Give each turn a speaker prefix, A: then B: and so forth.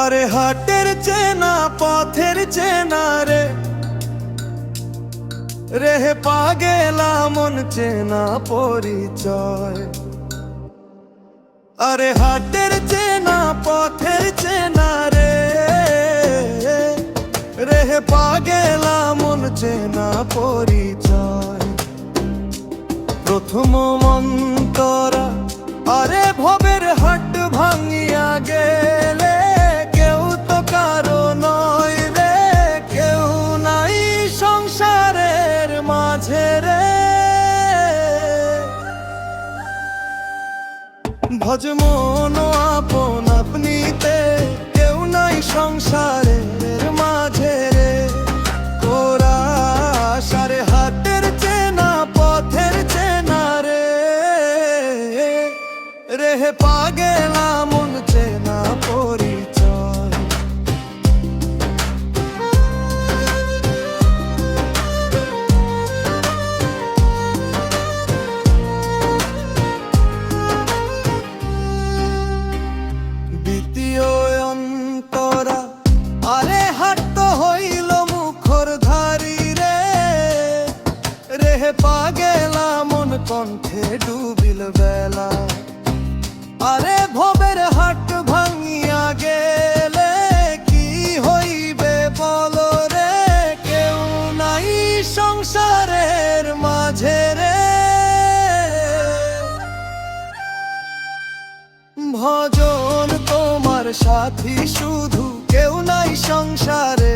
A: আরে হাটের চেনা পথের চেনা রে রেহে পা গেলাম মন চেনা পরিচয়। আরে হাটের চেনা পথের চেনা রে রেহে পা গেলাম মন চেনা পরিচয়। প্রথম মন্তরা আরে ভবের হাট ভাঙিয়া গেলে কেউ তো কারো নয় রে, কেউ নাই সংসারের মাঝে রে। ভজমন আপন আপনিতে কেউ নাই সংসারের মাঝে রে। ওরা সারে হাটের চেনা পথের চেনা রে রেহে পা গেলাম মন চেনা পরিচয়। দ্বিতীয় অন্তরা আরে হাট তো হইল মুখর ধারি রে রেহে পা গেলাম মন কণ্ঠে ডুবিল বেলা। আরে ভবের হাট ভাঙিয়া গেলে কি হইবে বলো রে, কেউ নাই সংসারের মাঝে রে। ভজন তোমার সাথী শুধু কেউ নাই সংসারে